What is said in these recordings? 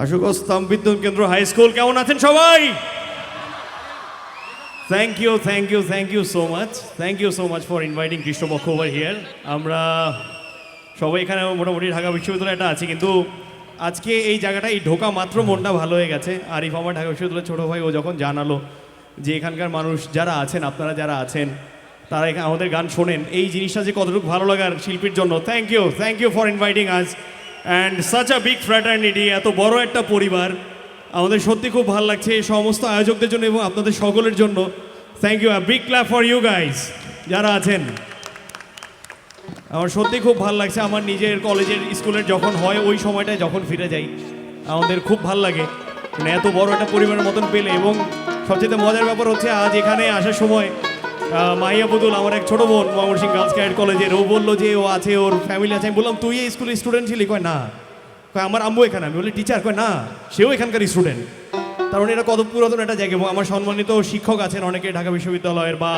আশুগঞ্জ বিদ্যুৎ কেন্দ্র high school, কেমন আছেন সবাই? Thank you so much for inviting Krishnapaksha over here. আমরা সবাই এখানে মোটামুটি ঢাকা বিশ্ববিদ্যালয়টা আছি, কিন্তু আজকে এই জায়গাটা এই ঢোকা মাত্র মনটা ভালো হয়ে গেছে। আরিফ আমার ঢাকা বিশ্ববিদ্যালয়ের ছোটো ভাই, ও যখন জানালো যে এখানকার মানুষ যারা আছেন, আপনারা যারা আছেন, তারা এখানে আমাদের গান শোনেন, এই জিনিসটা যে কতটুকু ভালো লাগার শিল্পীর জন্য। Thank you for inviting us and such a big fraternity, এত বড় একটা পরিবার। আমাদের সত্যি খুব ভালো লাগছে এই সমস্ত আয়োজকদের জন্য এবং আপনাদের সকলের জন্য। Thank you, a big clap for you guys যারা আছেন। আমার সত্যি খুব ভালো লাগছে। আমার নিজের কলেজের স্কুলের যখন হয় ওই সময়টায় যখন ফিরে যাই আমাদের খুব ভালো লাগে, মানে এত বড় একটা পরিবারের মতন পেলে। এবং সবচেয়ে মজার ব্যাপার হচ্ছে আজ এখানে আসার সময় মাহিয়া বুদুল, আমার এক ছোটো বোন, ময়মনসিংহ গার্লস ক্যাডেট কলেজের, ও বললো যে ও আছে, ওর ফ্যামিলি আছে। আমি বললাম তুই এই স্কুলের স্টুডেন্ট ছিলি? কয় না। কয় আমার আম্মু এখানে। আমি বলি টিচার? কয় না, সেও এখানকার স্টুডেন্ট। তার মানে এটা কত পুরাতন একটা জায়গা। এবং আমার সম্মানিত শিক্ষক আছেন অনেকে ঢাকা বিশ্ববিদ্যালয়ের বা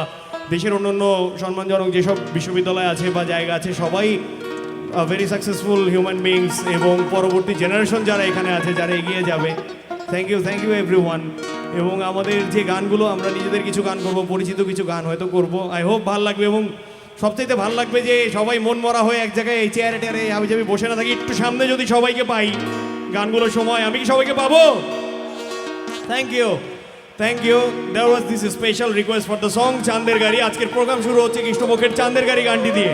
দেশের অন্যান্য সম্মানজনক যেসব বিশ্ববিদ্যালয় আছে বা জায়গা আছে, সবাই ভেরি সাকসেসফুল হিউম্যান বিংস এবং পরবর্তী জেনারেশন যারা এখানে আছে, যারা এগিয়ে যাবে। Thank you everyone. এবং আমাদের যে গানগুলো, আমরা নিজেদের কিছু গান করবো, পরিচিত কিছু গান হয়তো করবো। আই হোপ ভালো লাগবে। এবং সবচাইতে ভালো লাগবে যে সবাই মন মরা হয়ে এক জায়গায় এই চেয়ারে টেয়ারে আমি যাবি বসে না থাকি, একটু সামনে যদি সবাইকে পাই গানগুলোর সময়। আমি কি সবাইকে পাবো? Thank you. There was this special request for the song চাঁদের গাড়ি। আজকের প্রোগ্রাম শুরু হচ্ছে কৃষ্ণপক্ষের চাঁদের গাড়ি গানটি দিয়ে।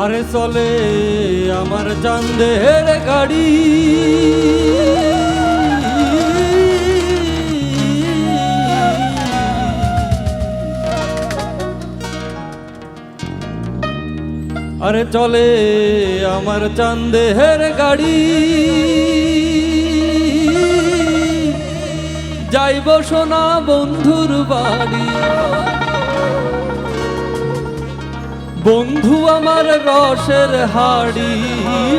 আরে চলে আমার চাঁদের গাড়ি, আরে চলে আমার চাঁদের গাড়ি, যাইব সোনা বন্ধুর বাড়ি। বন্ধু আমার রসের হাড়ি,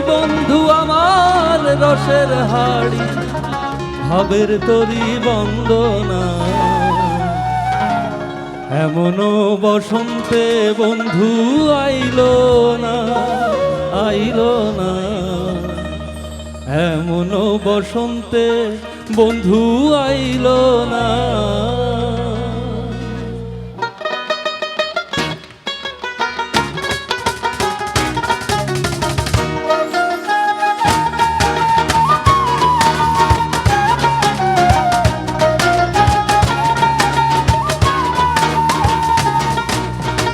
বন্ধু আমার রসের হাড়ি, ভাবের তরি বন্দনা। এমনও বসন্তে বন্ধু আইলো না, আইলো না। এমনও বসন্তে বন্ধু আইলো না।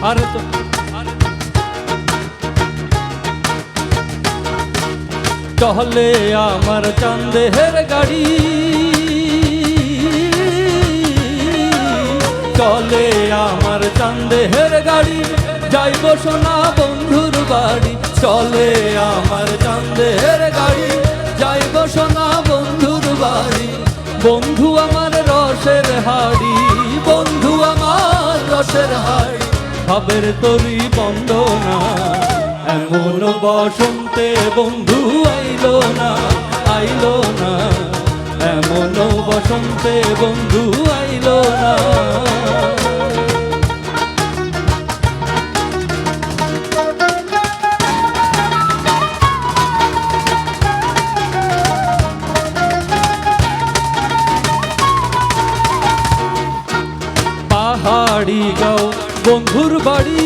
আরে তো চলে আমার চাঁদের গাড়ি, চলে আমার চাঁদের গাড়ি, যাইব সোনা বন্ধুর বাড়ি। চলে আমার চাঁদের গাড়ি, যাইব সোনা বন্ধুর বাড়ি। বন্ধু আমার রসের হাড়ি, বন্ধু আমার রসের হাড়ি, ভাবের তরি বন্দনা। এমন বসন্তে বন্ধু আইলো না, আইলো না। এমন বসন্তে বন্ধু আইলো না। পাহাড়ি গাঁও বন্ধুর বাড়ি,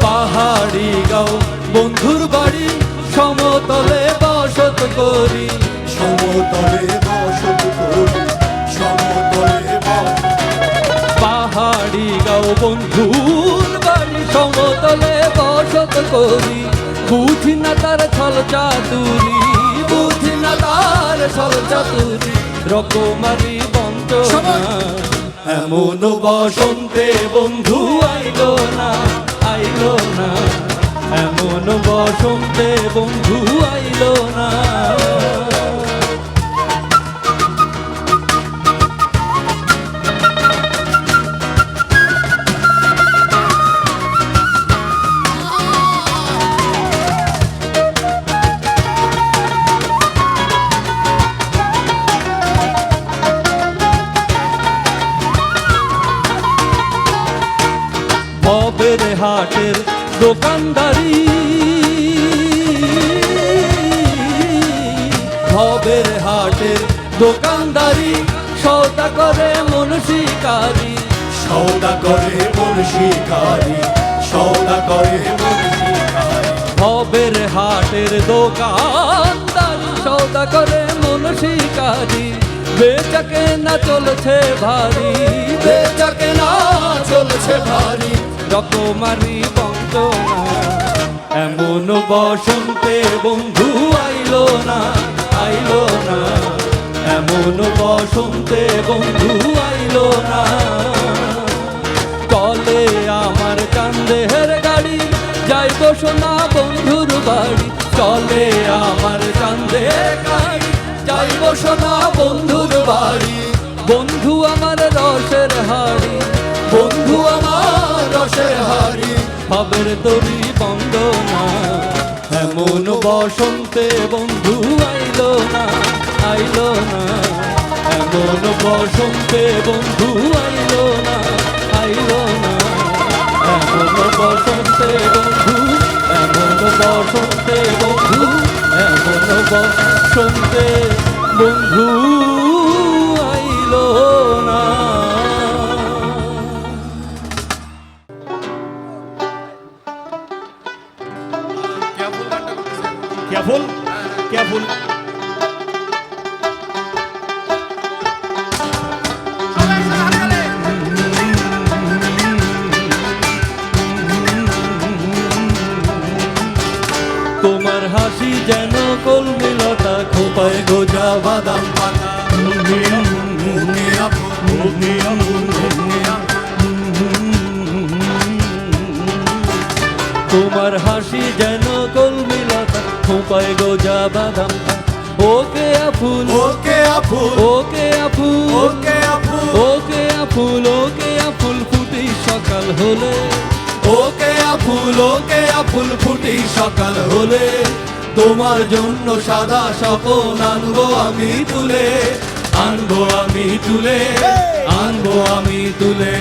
পাহাড়ি গাঁও বন্ধুর বাড়ি, সমতলে বসত করি, সমতলে বসত করি, সমতলে পাহাড়ি গাঁও বন্ধুর বাড়ি, সমতলে বসত করি। বুঝি না তার ছল চাতুরি, বুঝি না তার ছল চাতুরি, রকমারি বঞ্চনা। এমন বসন্তে বন্ধু আইলো না, আইলো না। এমন বসন্তে বন্ধু আইলো না। ভবের হাটের দোকানদারি, ভবের হাটের দোকানদারি, সৌদা করে মন শিকারি, সৌদা করে মন শিকারি, সৌদা করে মন শিকারি। ভবের হাটের দোকানদারি, সৌদা করে মন শিকারি। বেচাকে না চলছে ভারী, বেচাকে না চলছে ভারী, রকমারি বঞ্চনা। এমন বসন্তে বন্ধু আইলো না, আইলো না। এমন বসন্তে বন্ধু আইলো না। চলে আমার চাঁদের গাড়ি, যাইব সোনা বন্ধুর বাড়ি। চলে আমার চাঁদের গাড়ি, যাইব সোনা বন্ধুর বাড়ি। বন্ধু আমার রসের হাড়ি, বন্ধু আমার রসের হাড়ি, ভাবের তরি বন্দনা। এমন বসন্তে বন্ধু আইলো না, আইলো না। এমন বসন্তে বন্ধু আইলো না, আইলো না। এমন বসন্তে বন্ধু, এমন বসন্তে বন্ধু, এমন বসন্তে বন্ধু আইলো না। Careful, careful. তোমার হাসি যেন কলমি লতা, খোপায় গোজা বাদাম পাতা। তোমার হাসি যেন কলমি লতা, খোপায় গোজা বাদাম পাতা। ওকে আফুল ওকে আফুল ওকে আফুল ওকে আফুল ওকে আফুল ওকে আফুল ফুটি সকাল হলে ওকে আফুল ফুটি সকাল হলে তোমার জন্য সাদা স্বপন আনবো আমি তুলে আনবো আমি তুলে আনবো আমি তুলে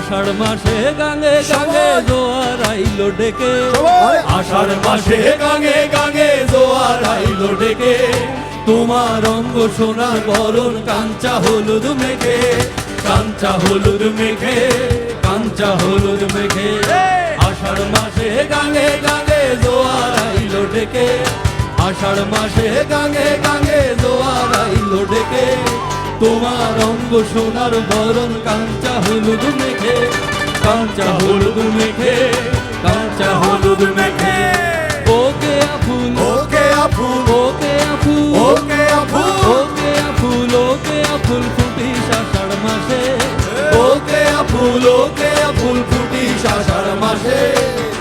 আষাঢ় মাসে গাঙে গাঙে জোয়ার আইলো ডেকে আষাঢ় মাসে গাঙে গাঙে জোয়ার আইলো ডেকে তোমার অঙ্গ সোনার বরণ কাঞ্চা হলুদ মেঘে কাঞ্চা হলুদ মেঘে কাঞ্চা হলুদ মেঘে আষাঢ় মাসে গাঙে গাঙে জোয়ার আইলো ডেকে আষাঢ় মাসে গাঙে গাঙে জোয়ার আইলো ডেকে তোমার অঙ্গ সোনার বরণ কাঞ্চা হলুদ মেঘে কাঞ্চা হলুদ মেঘে কাঞ্চা হলুদ মেঘে ওকে আফুল ওকে আফুল ওকে আফুল ওকে আফুল ওকে আফুল ওকে আফুল ফুটি আষাঢ় মাসে ওকে আফুল ফুটি আষাঢ় মাসে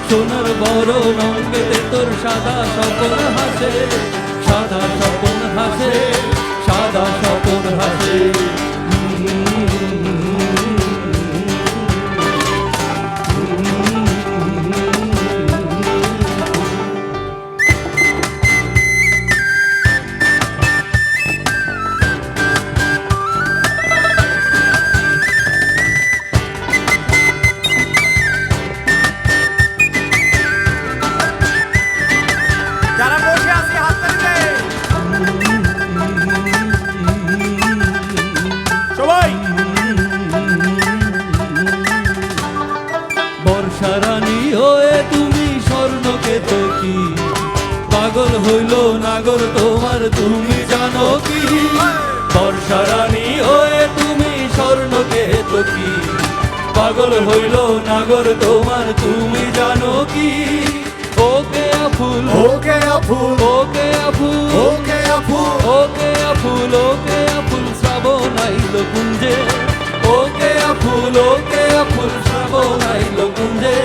সোনার বরণ অঙ্গেতে তোর সাদা স্বপন হাসে সাদা স্বপন হাসে সাদা স্বপন হাসে যারা বসে আছে হাত তালিতে সবাই বর্ষারানী হয়ে তুমি স্বর্ণকে তো কি পাগল হইল নাগর তোমার তুমি জানো কি বর্ষারানী হয়ে তুমি স্বর্ণকে তো কি পাগল হইল নাগর তোমার তুমি জানো কি ওকে আফুল ওকে আফুল ওকে আফুল ওকে আফুল ওকে আফুল ওকে আফুল শ্রাবণ আইলো কুঞ্জে ওকে আফুল শ্রাবণ আইলো কুঞ্জে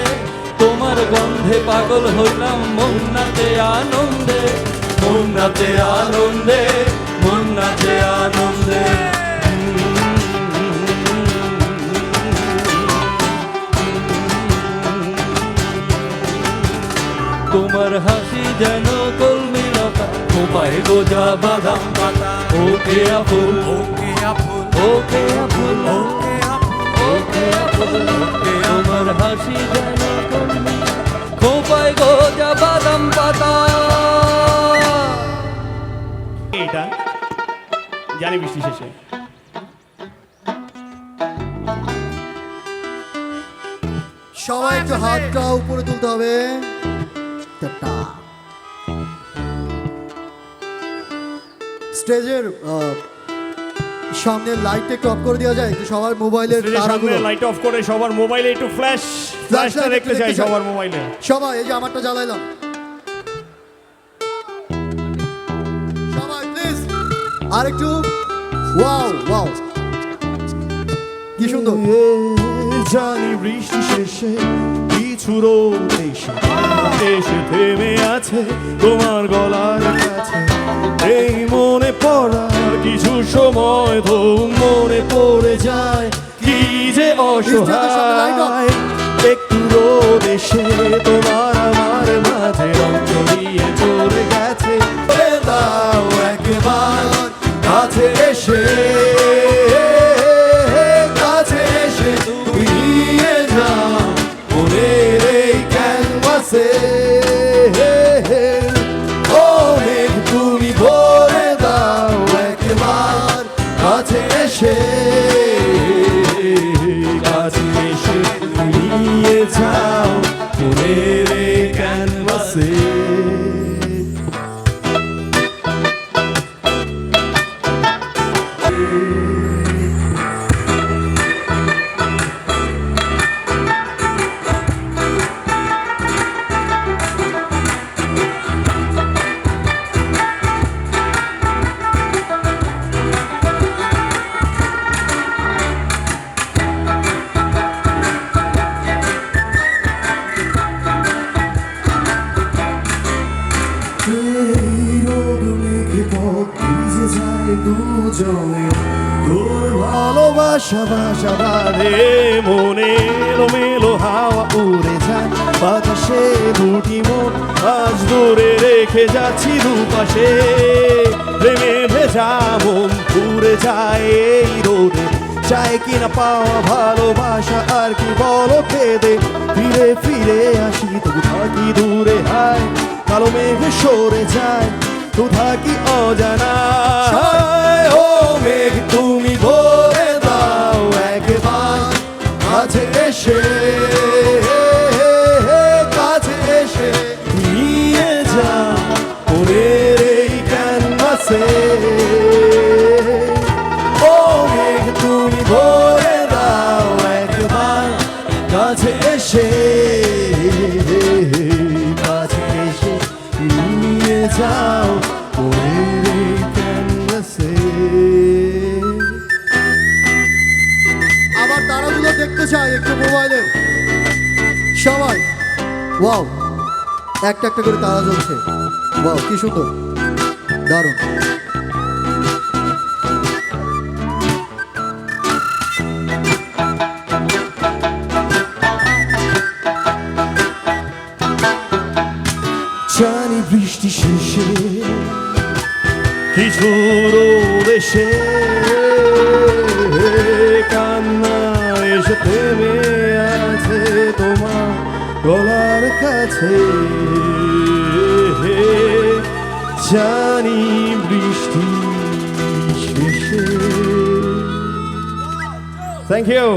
তোমার গন্ধে পাগল হইলাম মন নাচে আনন্দে মন নাচে আনন্দে মন নাচে আনন্দে তোমার হাসি যেন কলমি লতা খোপায় গোজা বাদাম পাতা ওকে আফুল ওকে আফুল ওকে আফুল ওকে আফুল ওকে আফুল তোমার হাসি যেন কলমি খোপায় গোজা বাদাম পাতা এইটা জানি বৃষ্টি শেষে সবাই একটু হাতটা উপরে তুলতে হবে স্টেজের সামনে লাইট একটু অফ করে দেওয়া যায় একটু সবার মোবাইলের তারাগুলো লাইট অফ করে সবার মোবাইলে একটু ফ্ল্যাশটা দেখতে চাই সবার মোবাইলে সবাই এই যে আমারটা জ্বালাইলাম সবাই প্লিজ আর একটু ওয়াও ওয়াও কি সুন্দর জানি বৃষ্টি শেষে কিছু রোদ এসে থেমে আছে তোমার গলার কাছে এই মনে পড়া কিছু সময় তো মনে পড়ে যায় কি যে অসহায় একটু রোদ এসে তোমার আমার মাঝে রং জড়িয়ে চলে গেছে দাও একবার কাছে এসে কাছে এসে তুমি নিয়ে যাও মনের এই ক্যানভাসে ও মেঘ তুমি ভরে দাও একবার কাছে এসে কাছে এসে তুমি বাসা বাসা বাঁধে মনে এলোমেলো হাওয়া উড়ে যায় বাতাসে দুটি মন আজ দূরে রেখে যাচ্ছি দুপাশে প্রেমে ভেজা মন পুড়ে যায় এই রোদে চাই কিনা পাওয়া ভালোবাসা আর কি বলো কেঁদে ফিরে ফিরে আসি তবু থাকি দূরে হায় কালো মেঘে সরে যায় তো থাকি অজানা ও মেঘ তুমি ভরে দাও একবার কাছে এসে কাছে এসে নিয়ে যাও ওরের এই ক্যানভাসে ও মেঘ তুমি ভরে দাও একবার কাছে এসে কাছে এসে নিয়ে যাও ওরের এই ক্যানভাসে আবার তারাগুলো দেখতে চাই একটু মোবাইলে সবাই। ওয়াও, একটা একটা করে তারা জ্বলছে। ওয়াও, কি সুন্দর, দারুণ। জানি বৃষ্টি শেষে কিছু রোদ এসে কান্না এসে থেমে আছে তোমার গলার কাছে জানি বৃষ্টি শেষে। Thank you.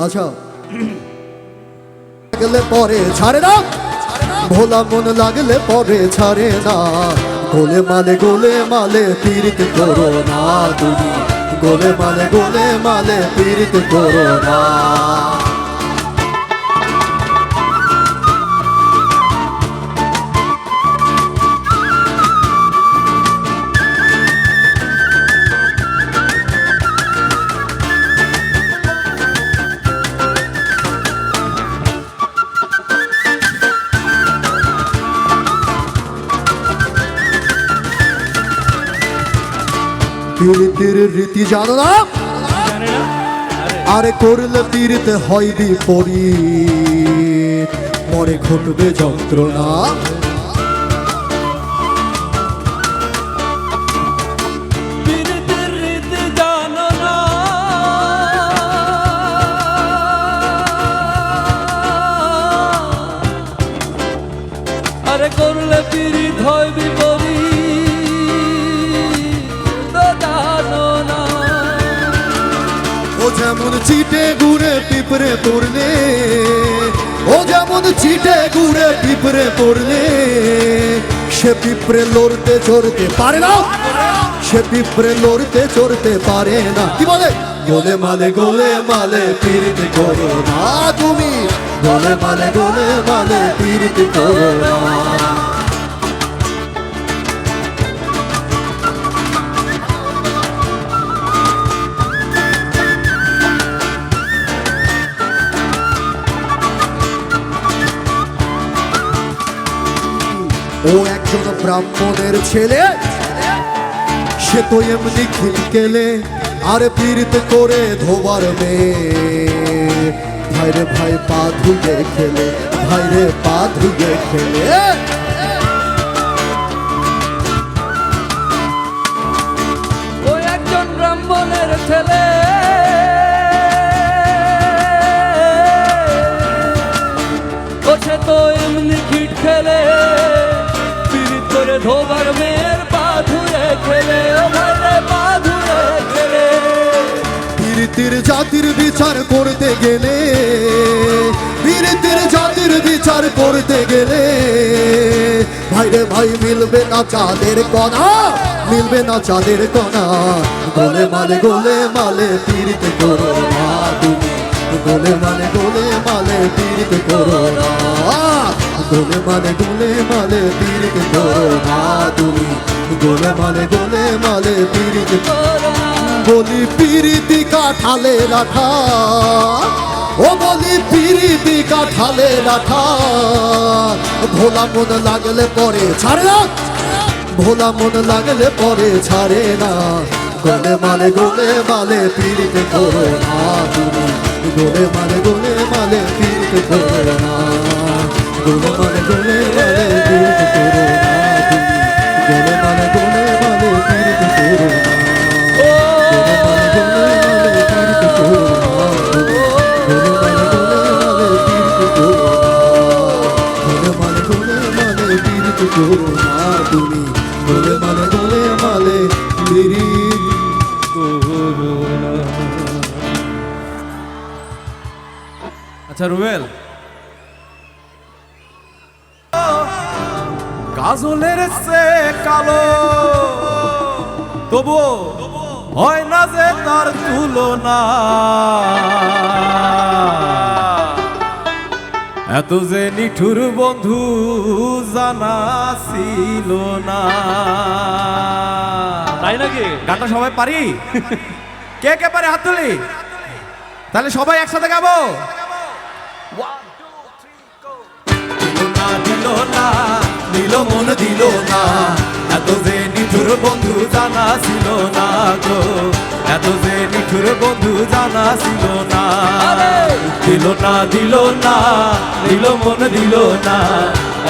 আচ্ছা, লাগলে পরে ছাড়ে না, ভোলা মন লাগলে পরে ছাড়ে না। গোলে মালে পীড়িত করো না তুমি, গোলে মালে পীড়িত করো না। পীড়িতের রীতি জানো না, আরে করলে পীড়িতে হয় বিপরীত, পরে ঘটবে যন্ত্রণা। পীড়িতের রীতি জানো না, আরে করলে পীড়িত হয় বিপরীত জানো না। ও যেমন চিটে গুড়ে পিঁপড়ে পড়লে, ও যেমন চিটে গুড়ে পিঁপড়ে পড়লে, সে পিঁপড়ে লড়তে চড়তে পারে না, সে পিঁপড়ে লড়তে চড়তে পারে না। কি বলে? গোলে মালে পীড়িত করো না তুমি, গোলে মালে পীড়িত করো না। ও একজন ব্রাহ্মণের ছেলে, সে তো এমনি খিলকেলে, আর পীড়িত করে ধোবার মেয়ে। ভাইরে ভাই পা ধুয়ে খেলে, ভাইরে পা ধুয়ে খেলে। ও একজন ব্রাহ্মণের ছেলে, ও সে তো এমনি খিট খেলে, পীড়িত করে ধোবার মেয়ের পা ধুয়ে খেলে, ও ভাইরে পা ধুয়ে খেলে। পীড়িতের জাতির বিচার করতে গেলে, পীড়িতের জাতির বিচার করতে গেলে, ভাইরে ভাই মিলবে না চাঁদের কণা, মিলবে না চাঁদের কণা। গোলে মালে পীড়িত করো না তুমি, গোলে মালে পীড়িত করো না। গোলে মালে পীড়িত করো না তুমি, গোলে মালে পীড়িত। বলি পীড়িতি কাঠালে রাখা, ও বলি পিরিতি কাঠালে রাখা ভোলা মন লাগলে পরে ছাড়ে না ভোলা মন লাগলে পরে ছাড়ে না গোলে মালে পিরিতি করো না তুমি গোলে মালে পিরিতি করো না গোলে মালে পিরিতি করো না তুমি গোলে মালে পিরিতি করো না তুমি গোলে মালে পিরিতি করো না। আচ্ছা রুবেল, কাজলের সে কালো তবুও হয় না যে তার তুলনা, এত যে নিঠুর বন্ধু জানা ছিল না। তাই নাকি? গানটা সবাই পারি? কে কে পারে হাত তুলি, তাহলে সবাই একসাথে গাবো। দিল না দিল মন দিল না, এত যে নিঠুর বন্ধু জানা ছিল না গো, এত যে নিঠুর বন্ধু জানা ছিল না। দিল না দিল মন দিল না,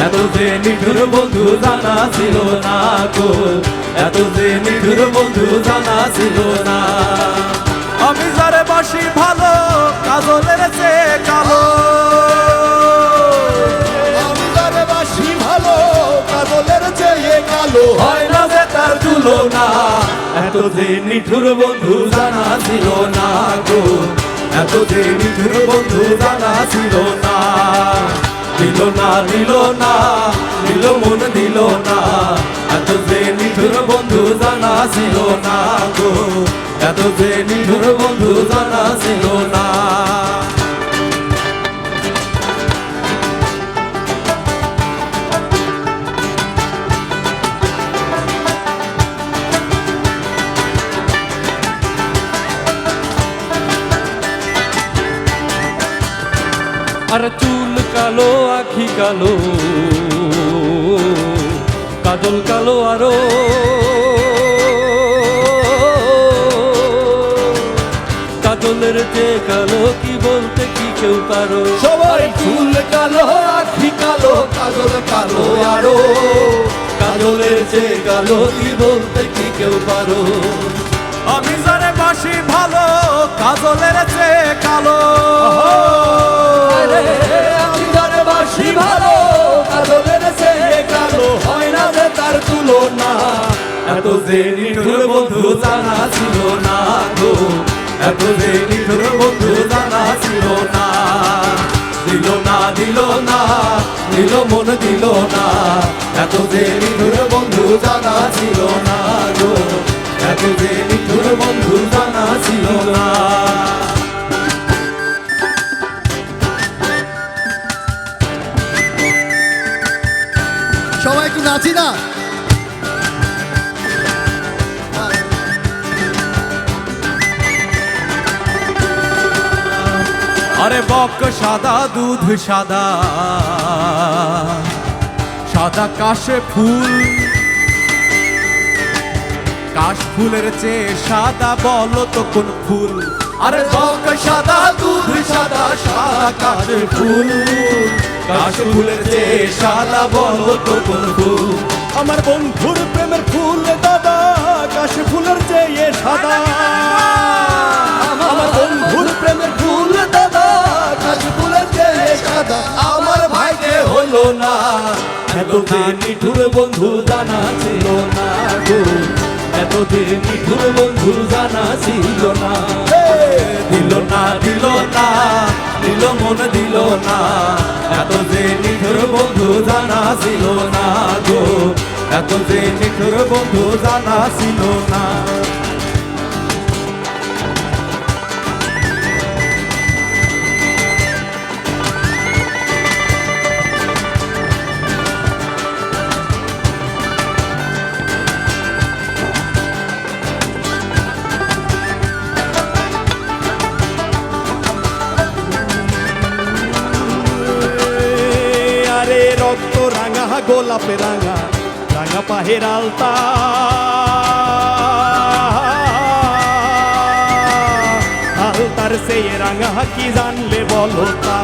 এত যে নিঠুর বন্ধু জানা ছিল না গো, এত যে নিঠুর বন্ধু জানা ছিল না। আমি যারে বাসি ভালো কাজলের চেয়ে কালো, কাজলের চেয়ে কালো হয় না যে তার তুলনা, এত যে নিঠুর বন্ধু জানা ছিল না গো, এত যে নিঠুর বন্ধু জানা ছিল না। দিল না মন দিল না, এত যে নিঠুর বন্ধু জানা ছিল না গো, এত যে নিঠুর বন্ধু জানা ছিল না। আর চুল কালো আখি কালো কাজল কালো আরো কাজলের যে কালো কি বলতে কি কেউ পারো। সবাই চুল কালো আখি কালো কাজল কালো আরো, কাজলের যে কালো কি বলতে কি কেউ পারো। আমি জানে বাসি ভালো কাজলের যে কালো, আমি জানে বাসি ভালো কাজলের যে কালো, হয় না যে তার তুলনা, এত যে নিঠুর বন্ধু জানা ছিল না গো, এত যে নিঠুর বন্ধু জানা ছিল না। দিল না মন দিল না, এত যে নিঠুর বন্ধু জানা ছিল না গো, এত যে নিঠুর বন্ধু জানা ছিল না। সবাই একটু নাচি না। আরে বক সাদা দুধ সাদা, সাদা কাশে ফুল, কাশ ফুলের চেয়ে সাদা বলো তো কোন ফুল। আরে বক সাদা দুধ সাদা, সাদা কাশে ফুল, কাশ ফুলের চেয়ে সাদা বলো তো কোন ফুল। আমার বন্ধুর প্রেমের ফুল দাদা কাশ ফুলের চেয়ে সাদা, আমার বন্ধুর প্রেমের ফুল দাদা কাশ ফুলের চেয়ে সাদা। আমার ভাইকে হলো না, এত যে নিঠুর বন্ধু জানা ছিল না গো, এত যে নিঠুর বন্ধু জানা ছিল না। দিল না মন দিল না, এত যে নিঠুর বন্ধু জানা ছিল না গো, এত যে নিঠুর বন্ধু জানা ছিল না। গোলাপে রাঙা রাঙা পাহের আলতা আলতার সেই রাঙা কি জানলে বলো তা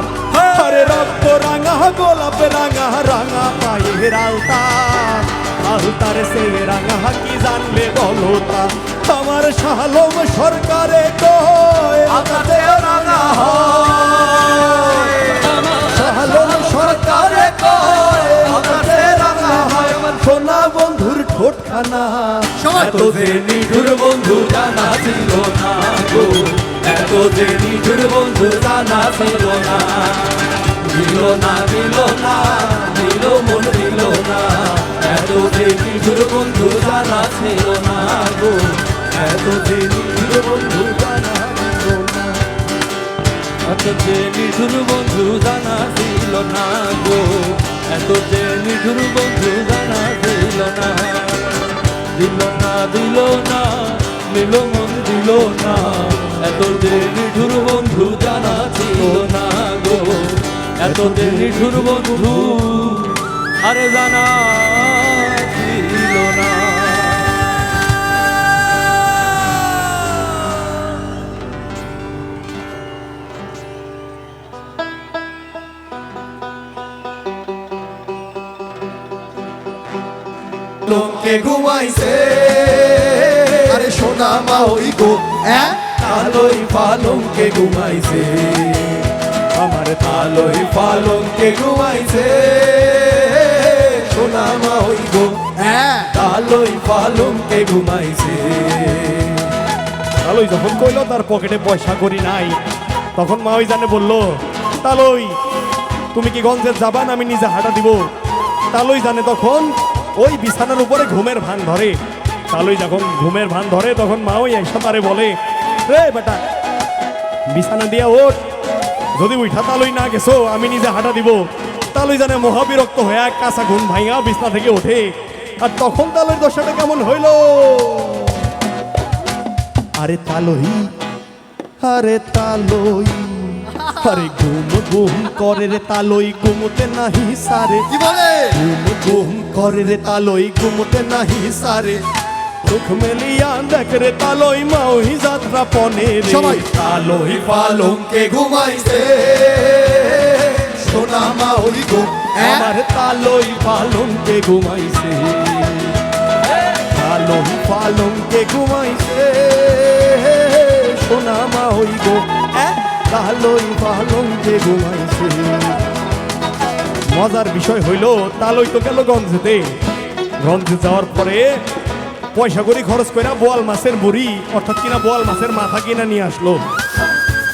আরে রক্ত রাঙা গোলাপে রাঙা রাঙা পাহের আলতা আলতার সেই রাঙা কি জানলে বলো তা আমার শালম সরকারে কয় আকাশে রাঙা হয় শালম সরকারে কয় আকাশে রাঙা হয় আমার সোনা বন্ধুর ঠোঁটখানা এত যে নিঠুর বন্ধু জানা ছিল না গো, এত যে নিঠুর বন্ধু জানা ছিল না। দিল না দিল না দিল মন দিল না, এত যে নিঠুর বন্ধু জানা ছিল না গো, এত যে নিঠুর বন্ধু জানা ছিল না। এত যে নিঠুর বন্ধু জানা ছিল না গো, এত যে নিঠুর বন্ধু জানা ছিল না। দিল না দিল না দিল মন দিল না, এত যে নিঠুর বন্ধু জানা ছিল না গো, এত যে নিঠুর বন্ধু আরে জানা ছিল না। লোকে ঘুমাইছে আরে সোনা মা ওই গো আলোই পালঙ্কে ঘুমাইছে, আমার তালই পালঙ্কে ঘুমাইছে, সোনা মা ওই গো তালই পালঙ্কে ঘুমাইছে। তালই যখন কইলো তার পকেটে পয়সা করি নাই, তখন মা ওই জানে বললো তালই তুমি কি গঞ্জে যাবা না আমি নিজে হাঁটা দিব। তালই জানে তখন ওই বিছানার উপরে ঘুমের ভান ধরে। তালই যখন ঘুমের ভান ধরে তখন মা ওই এসে তারে বলে রে বেটা বিছানা দিয়া ওঠ, যদি উঠা তালই না গেছো আমি নিজে হাঁটা দিব। তালই জানে মহাবিরক্ত হয়ে এক কাঁচা ঘুম ভাঙা বিছনা থেকে ওঠে। আর তখন তালইর দশাটা কেমন হইল, আরে তালই আরে তালই আরে ঘুম ঘুম করে রে তালই ঘুমতে নাহি সারে। কি বলে ঘুম ঘুম করে রে তালই ঘুমতে নাহি সারে। চোখ মেলিয়া দেখ রে তালই মাউহি যাত্রা পনে রে। সবাই তালই পালঙ্কে ঘুমাইছে, সোনা মা ওই গো আমার তালই পালঙ্কে ঘুমাইছে, তালই পালঙ্কে ঘুমাইছে, সোনা মা ওই গো তালই পালঙ্কে ঘুমাইছে। মজার বিষয় হইল তালই তো গেল গঞ্জেতে, গঞ্জে যাওয়ার পরে পয়সা করি খরচ করে বোয়াল মাছের মুড়ি অর্থাৎ কিনা বোয়াল মাছের মাথা কিনা নিয়ে আসলো।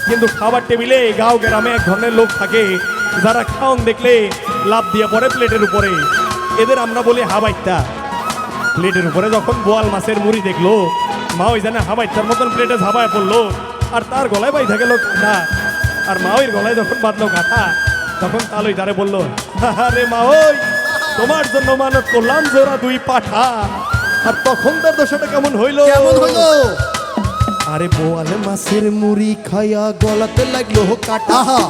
কিন্তু খাবার টেবিলে গাঁও গ্রামে এক ধরনের লোক থাকে যারা খাওন দেখলে লাভ দিয়ে পড়ে প্লেটের উপরে, এদের আমরা বলি হাবাইটা। প্লেটের উপরে যখন বোয়াল মাছের মুড়ি দেখলো মা ওই জানে হাবাইটার মতন প্লেটে ঝাঁপায় পড়লো, আর তার গলায় বাইধা গেল কাঁথা। আর মা ওই গলায় যখন বাঁধলো কাঁথা তখন তালই তারে বললো আরে মা ওই তোমার জন্য মানত করলাম জোড়া দুই পাঠা। আর তখন তার দশাটা কেমন হইলো, কেমন হইলো আরে বোয়াল মাছের মুড়ি খাইয়া গলাতে লাগলো কাটা। আহা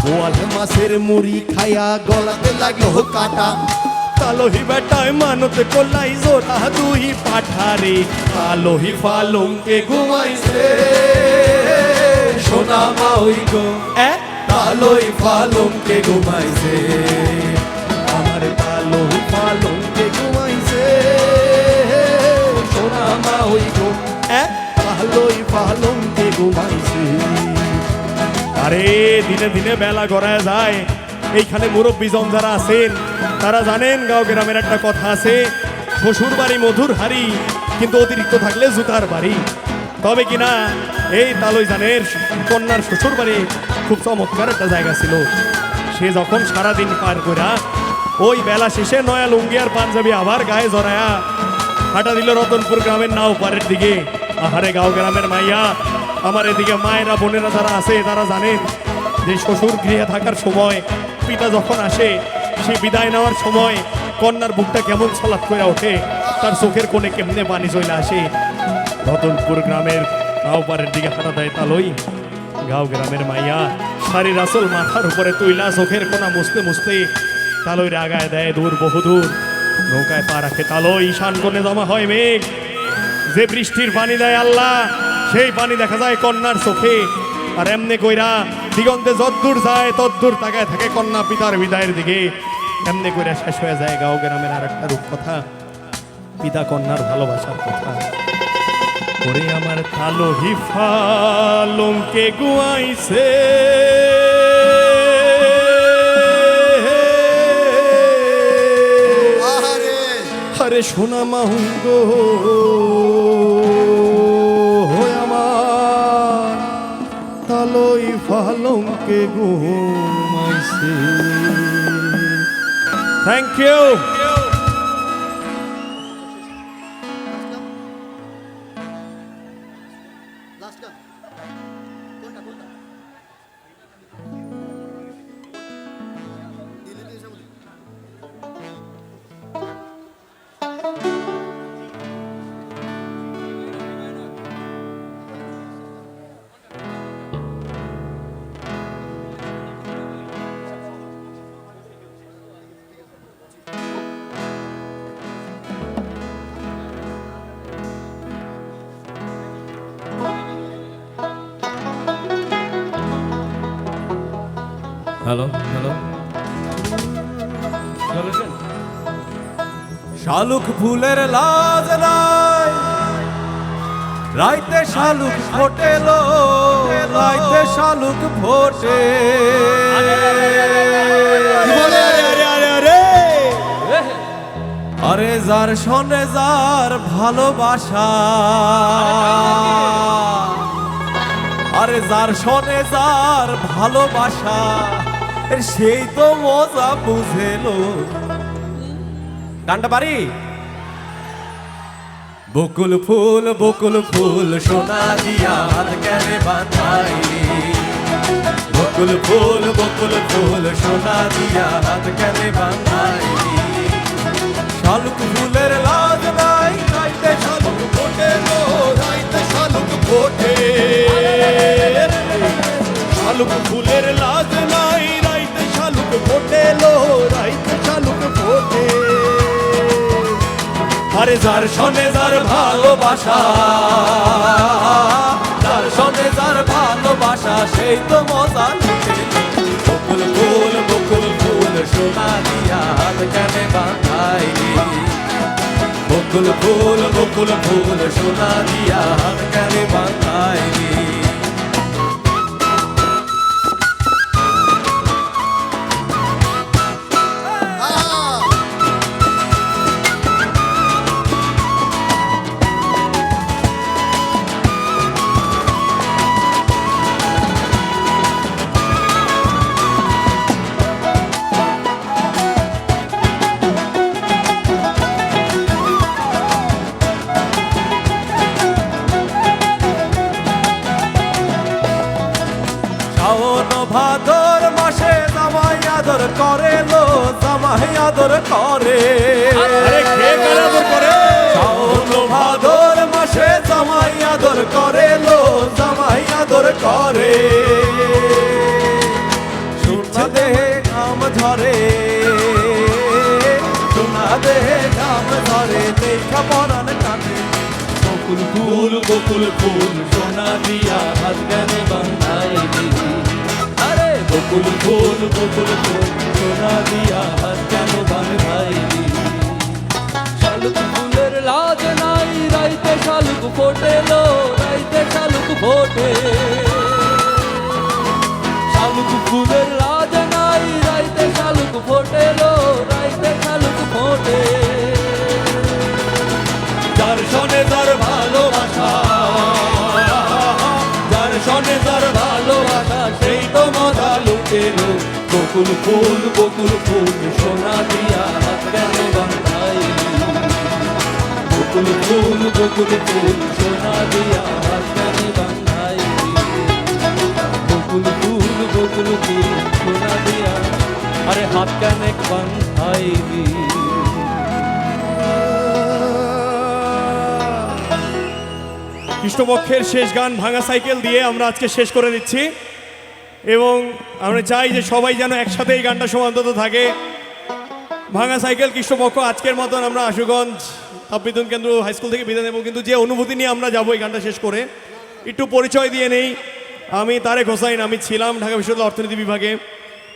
বোয়াল মাছের মুড়ি খাইয়া গলাতে লাগলো কাটা। তালহি বেটায় মানতে কোলাই জোড়া দুই পাঠারে। তালহি পালঙ্কে ঘুমাইছে, সোনা মা ওই গো তালই পালঙ্কে ঘুমাইছে, আমার তালহি পালঙ্কে ঘুমাইছে, সোনা মা ওই গো তালই পালঙ্কে ঘুমাইছে। আরে দিনে দিনে বেলা গড়ায় যায়। এইখানে মুরব্বীজন যারা আছেন তারা জানেন গাঁও গ্রামের একটা কথা আছে, শ্বশুর বাড়ি মধুর হাড়ি কিন্তু অতিরিক্ত থাকলে জুতার বাড়ি। তবে কিনা এই তালই জানের কন্যার শ্বশুর বাড়ি খুব চমৎকার একটা জায়গা ছিল। সে যখন সারাদিন পার করা ওই বেলা শেষে নয়া লুঙ্গি আর পাঞ্জাবি আবার গায়ে জড়ায়া হাঁটা দিল রতনপুর গ্রামের নাও পারের দিকে। আহারে গাঁও গ্রামের মাইয়া আমার এদিকে মায়েরা বোনেরা যারা আছে তারা জানেন যে শ্বশুর গৃহে থাকার সময় পিতা যখন আসে সে বিদায় নেওয়ার সময় কন্যার বুকটা কেমন ছলাৎ করে ওঠে, তার চোখের কোণে কেমনে পানি চলে আসে। রতনপুর গ্রামের নাওপাড়ের দিকে হাঁটা দেয় তালই। গাঁও গ্রামের মাইয়া শাড়ির আসল মাথার উপরে তুইলা চোখের কোনা মুছতে মুছতে তালই আগায় দেয় দূর বহুদূর, নৌকায় পা রাখে তালই, ঈশান কোণে জমা হয় মেঘ, যে বৃষ্টির পানি দেয় আল্লাহ, সেই পানি দেখা যায় কন্যার চোখে। আর এমনি কইরা দিগন্তে যদ্দূর যায় তদ্দূর তাকায় থাকে কন্যা পিতার বিদায়ের দিকে। এমনি কইরা শেষ হয়ে যায় গাঁও গ্রামের আর একটা রূপকথা, পিতা কন্যার ভালোবাসার কথা। ওরে আমার কালো হিফালংকে গুয়াইছে, আহারে আরে সোনা মাহুঙ্গ আমার তালই ফালংকে ঘুমাইছে। Thank you. লাস্ট গান কোনটা কোনটা দিলে দিলে সামনে হ্যালো হ্যালো, শালুক ফুলের লাজ নাই, রাইতে শালুক ফোটেলো, রাইতে শালুক ফোটে। কি বলে আরে যার শোনে যার ভালোবাসা, আরে যার শোনে যার ভালোবাসা, সেই তো মজা বুঝেলো। গানটা পারি? বকুল ফুল সোনা দিয়া হাত কেনে বাঁধাইলি, বকুল ফুল সোনা দিয়া হাত কেনে বাঁধাইলি। শালুক ফুলের লাজ নাই, রাইতে শালুক ফোটে, রাইতে শালুক ফোটে। শালুক ফুলের লাজ নাই, রাইতে শালুক ফোটেলো, রাইতে শালুক ফোটে। আরে যার শোনে যার ভালোবাসা, যার শোনে যার ভালোবাসা, সেই তো মজা লুটে। বকুল ফুল সোনা দিয়া হাত কেনে বাঁধাইলি, বকুল ফুল সোনা দিয়া হাত কেনে বাঁধাইলি। শাওন ভাদর মাসে জামাই আদর করে লো, জামাই আদর করে। আরে কে কার আদর করে? শাওন ভাদর মাসে জামাই আদর করে লো, জামাই আদর করে। সোনা দেহে ঘাম ঝরে, সোনা দেহে ঘাম ঝরে, দেখা পরান কানে। বকুল ফুল সোনা দিয়া হাত কেনে বাঁধাইলি, আরে বকুল ফুল সোনা দিয়া হাত কেন বাঁধাইলি। শালুক ফুলের লাজ নাই, রাইতে শালুক ফোটেলো, রাইতে শালুক ফোটে। শালুক ফুলের লাজ নাই, রাইতে শালুক ফোটেলো, রাইতে শালুক ফোটে। যার শোনে যার ভালোবাসা, যার শোনে যার ভালোবাসা, সেই তো মজা লুটেলো। বকুল ফুল সোনা দিয়া হাত কেন বাঁধাইলি, বকুল ফুল সোনা দিয়া হাত কেন বাঁধাইলি। বকুল ফুল সোনা দিয়া, আরে হাত কেন বাঁধাইলি। কৃষ্ণপক্ষের শেষ গান ভাঙা সাইকেল দিয়ে আমরা আজকে শেষ করে দিচ্ছি, এবং আমরা চাই যে সবাই যেন একসাথে এই গানটা সমান্তত থাকে। ভাঙা সাইকেল কৃষ্ণপক্ষ আজকের মতন আমরা আশুগঞ্জ তাপবিদ্যুৎ কেন্দ্র হাই স্কুল থেকে বিদায় নেব, কিন্তু যে অনুভূতি নিয়ে আমরা যাবো এই গানটা শেষ করে একটু পরিচয় দিয়ে নেই। আমি তারেক হোসাইন, আমি ছিলাম ঢাকা বিশ্ববিদ্যালয় অর্থনীতি বিভাগে।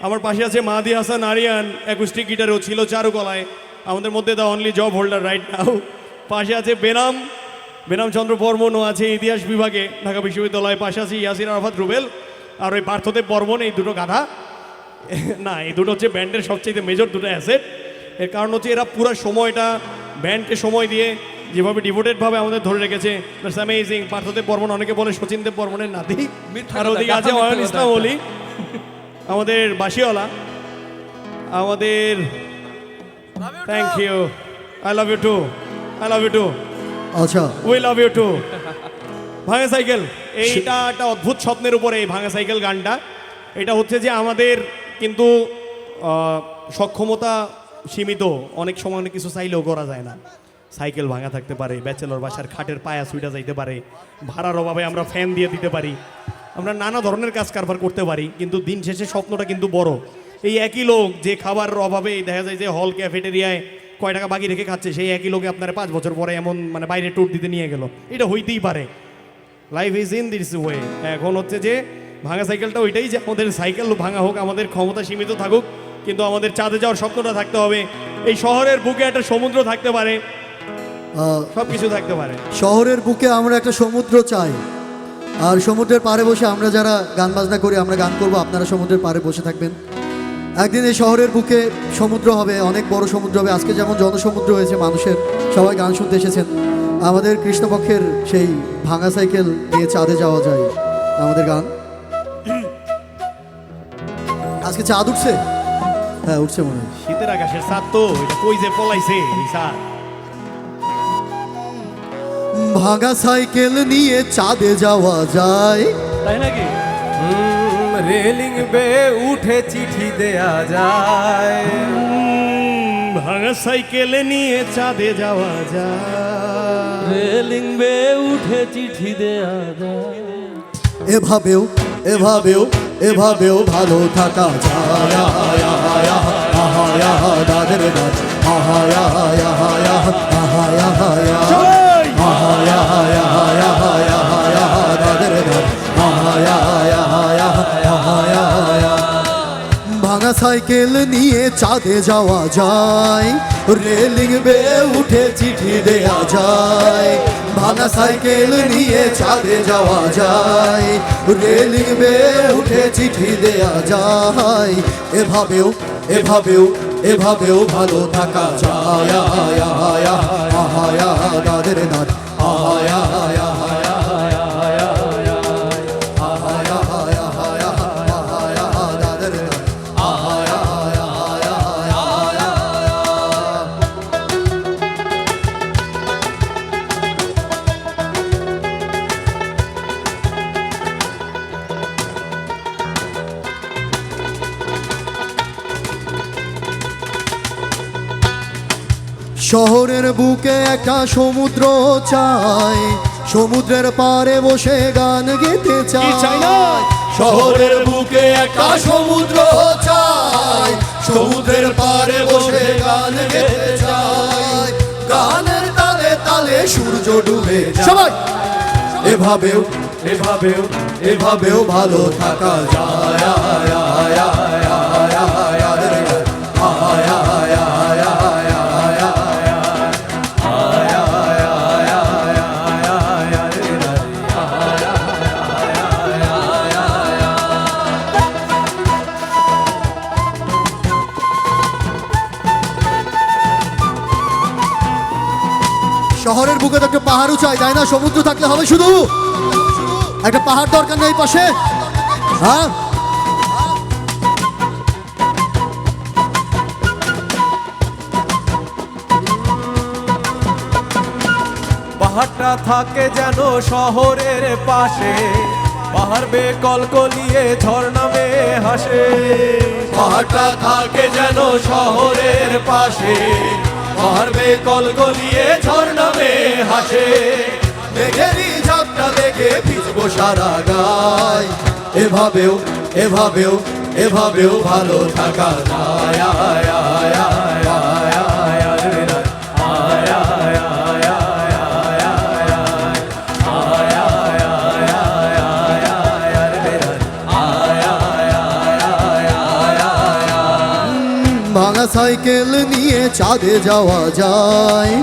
আমার পাশে আছে মাহাদি হাসান আরিয়ান, অ্যাকুস্টিক গিটারও ছিল চারুকলায়, আমাদের মধ্যে the only job holder right now. পাশে আছে বেনাম চন্দ্র বর্মন, ও আছে ইতিহাস বিভাগে ঢাকা বিশ্ববিদ্যালয়। পাশে আছে ইয়াসির আরাফাত রুবেল আর ওই পার্থদেব বর্মন, এই দুটো গাধা না, এই দুটো হচ্ছে ব্যান্ডের সবচেয়ে মেজর দুটো অ্যাসেট। এর কারণ হচ্ছে এরা পুরো সময়টা ব্যান্ডকে সময় দিয়ে যেভাবে ডিভোটেডভাবে আমাদের ধরে রেখেছে, দ্যাটস অ্যামেজিং। পার্থদেব বর্মন অনেকে বলে শচীন দেব বর্মনের নাতি, আর ওদিকে আছে অয়ন ইসলাম অলি, আমাদের বাসিওয়ালা, আমাদের thank you, I love you too, I love you too, আচ্ছা উই লাভ ইউ টু। ভাঙা সাইকেল এইটা একটা অদ্ভুত স্বপ্নের উপরে এই ভাঙা সাইকেল গানটা। এটা হচ্ছে যে আমাদের কিন্তু সক্ষমতা সীমিত, অনেক সময় অনেক কিছু চাইলেও করা যায় না। সাইকেল ভাঙা থাকতে পারে, ব্যাচেলর বাসার খাটের পায়া সুইটা যাইতে পারে, ভাড়ার অভাবে আমরা ফ্যান দিয়ে দিতে পারি, আমরা নানা ধরনের কাজ কারবার করতে পারি, কিন্তু দিন শেষে স্বপ্নটা কিন্তু বড়। এই একই লোক যে খাবারের অভাবে দেখা যায় যে হল ক্যাফেটেরিয়ায় কয় টাকা বাকি রেখে খাচ্ছে, সেই একই লোকে আপনারা 5 বছর পরে এমন মানে বাইরে ট্যুর দিতে নিয়ে গেল, এটা হইতেই পারে। Life is in this way. এখন হচ্ছে যে ভাঙা সাইকেলটা ওইটাই যে আমাদের সাইকেল ভাঙা হোক, আমাদের ক্ষমতা সীমিত থাকুক, কিন্তু আমাদের চাঁদে যাওয়ার স্বপ্নটা থাকতে হবে। এই শহরের বুকে একটা সমুদ্র থাকতে পারে, সব কিছু থাকতে পারে। শহরের বুকে আমরা একটা সমুদ্র চাই, আর সমুদ্রের পাড়ে বসে আমরা যারা গান বাজনা করি আমরা গান করব, আপনারা সমুদ্রের পাড়ে বসে থাকবেন। একদিন এই শহরের বুকে সমুদ্র হবে, অনেক বড় সমুদ্র হবে। আজকে যেমন জনসমুদ্র হয়েছে মানুষের, সবাই গান শুনতে এসেছেন। আমাদের কৃষ্ণপক্ষের সেই ভাঙা সাইকেল নিয়ে চাঁদে যাওয়া যায় আমাদের গান। আজকে চাঁদ উঠছে, হ্যাঁ উঠছে মনে হয়। শীতের আকাশের চাঁদ তো, এটা কই যে পলাইছে এই চাঁদ। ভাঙা সাইকেল নিয়ে চাঁদে যাওয়া যায়, তাই নাকি? রেলিং বেয়ে উঠে চিঠি দেয়া যায়, ভাঙা সাইকেল নিয়ে চাঁদে যাওয়া যায়, রেলিং বেয়ে উঠে চিঠি দেয়া যায়। এভাবেও এভাবেও এভাবেও ভালো থাকা যায়। দাদের দাদ ভাঙা সাইকেল নিয়ে চাঁদে যাওয়া যায়, রেলিং বেয়ে উঠে চিঠি দেয়া যায়। ভাঙা সাইকেল নিয়ে চাঁদে যাওয়া যায়, রেলিং বেয়ে উঠে চিঠি দেয়া যায়। এভাবেও এভাবেও এভাবেও ভালো থাকা যায়। দাদের দাদ শহরের বুকে একটা সমুদ্র চাই, সমুদ্রের পাড়ে বসে গান গেতে চাই। শহরের বুকে একটা সমুদ্র চাই, সমুদ্রের পাড়ে বসে গান গেতে চাই। গানের তালে তালে সূর্য ডুবে সবাই। এভাবেও এভাবেও এভাবেও ভালো থাকা যায়। শহরের বুকে তো একটা পাহাড়ও চাই, তাই না? সমুদ্র থাকলে হবে শুধু? একটা পাহাড় দরকার নেই পাশে? হ্যাঁ, পাহাড়টা থাকে যেন শহরের পাশে, পাহাড় বে কলকলিয়ে ঝর্ণা মেয়ে হাসে। পাহাড়টা থাকে যেন শহরের পাশে, পাহাড় বে কলকলিয়ে ঝর্ণা মেয়ে হাসে। মেঘেরই ঝাপটা দেখে ভিজবো সারা গায়। এভাবেও এভাবেও এভাবেও ভালো থাকা যায়। সাইকেল নিয়ে চাঁদে যাওয়া যায়,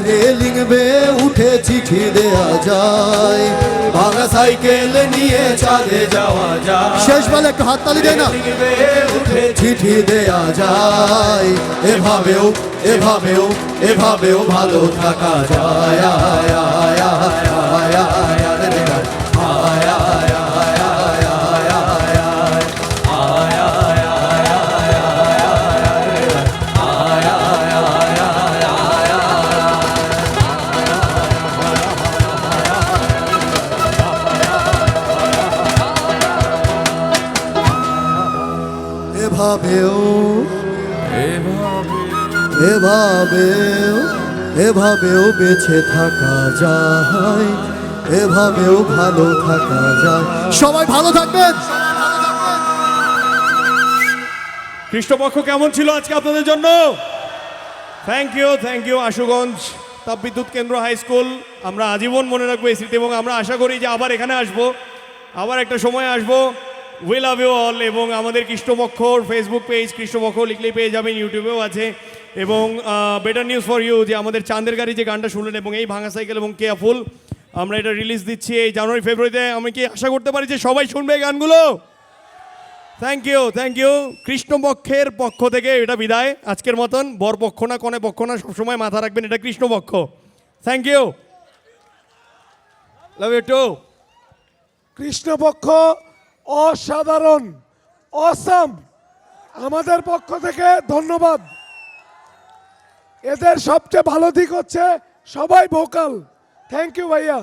রেলিং বেয়ে উঠে চিঠি দেয়া যায়। ভাঙা সাইকেল নিয়ে চাঁদে যাওয়া যায়, শেষ বেলা একটু হাততালি দেয় না, উঠে চিঠি দেয়া যায়। এভাবেও এভাবেও এভাবেও ভালো থাকা যায়। আয়, আয়, আয়, আয়, আয়, আয়, আয়, রে, আয়, আয়, আয়, আয়, আয়, আয়, আয়, আয়, আয়, আয়, আয়, এভাবেও এভাবেও এভাবেও বেঁচে থাকা যায়, এভাবেও ভালো থাকা যায়। সবাই ভালো থাকবেন। কৃষ্ণপক্ষ কেমন ছিল আজকে আপনাদের জন্য? থ্যাংক ইউ আশুগঞ্জ তাপবিদ্যুৎ কেন্দ্র হাই স্কুল। আমরা আজীবন মনে রাখবো এই স্মৃতি এবং আমরা আশা করি যে আবার এখানে আসবো, আবার একটা সময় আসবো। We love you all. এবং আমাদের কৃষ্ণপক্ষর ফেসবুক পেজ কৃষ্ণপক্ষ লিখলেই পেয়ে যাবেন, ইউটিউবেও আছে। এবং বেটার নিউজ ফর ইউ যে আমাদের চাঁদের গাড়ি যে গানটা শুনলেন এবং এই ভাঙা সাইকেল এবং কেয়ারফুল, আমরা এটা রিলিজ দিচ্ছি এই জানুয়ারি ফেব্রুয়ারিতে। আমি কি আশা করতে পারি যে সবাই শুনবে এই গানগুলো? Thank you. কৃষ্ণপক্ষের পক্ষ থেকে এটা বিদায় আজকের মতন। বর পক্ষ না কনে পক্ষ না, সবসময় মাথা রাখবেন এটা Krishnapaksha. Thank you, love you too. Krishnapaksha অসাধারণ, অসাম। আমাদের পক্ষ থেকে ধন্যবাদ। এদের সবচেয়ে ভালো দিক হচ্ছে সবাই ভোকাল। থ্যাংক ইউ ভাইয়া।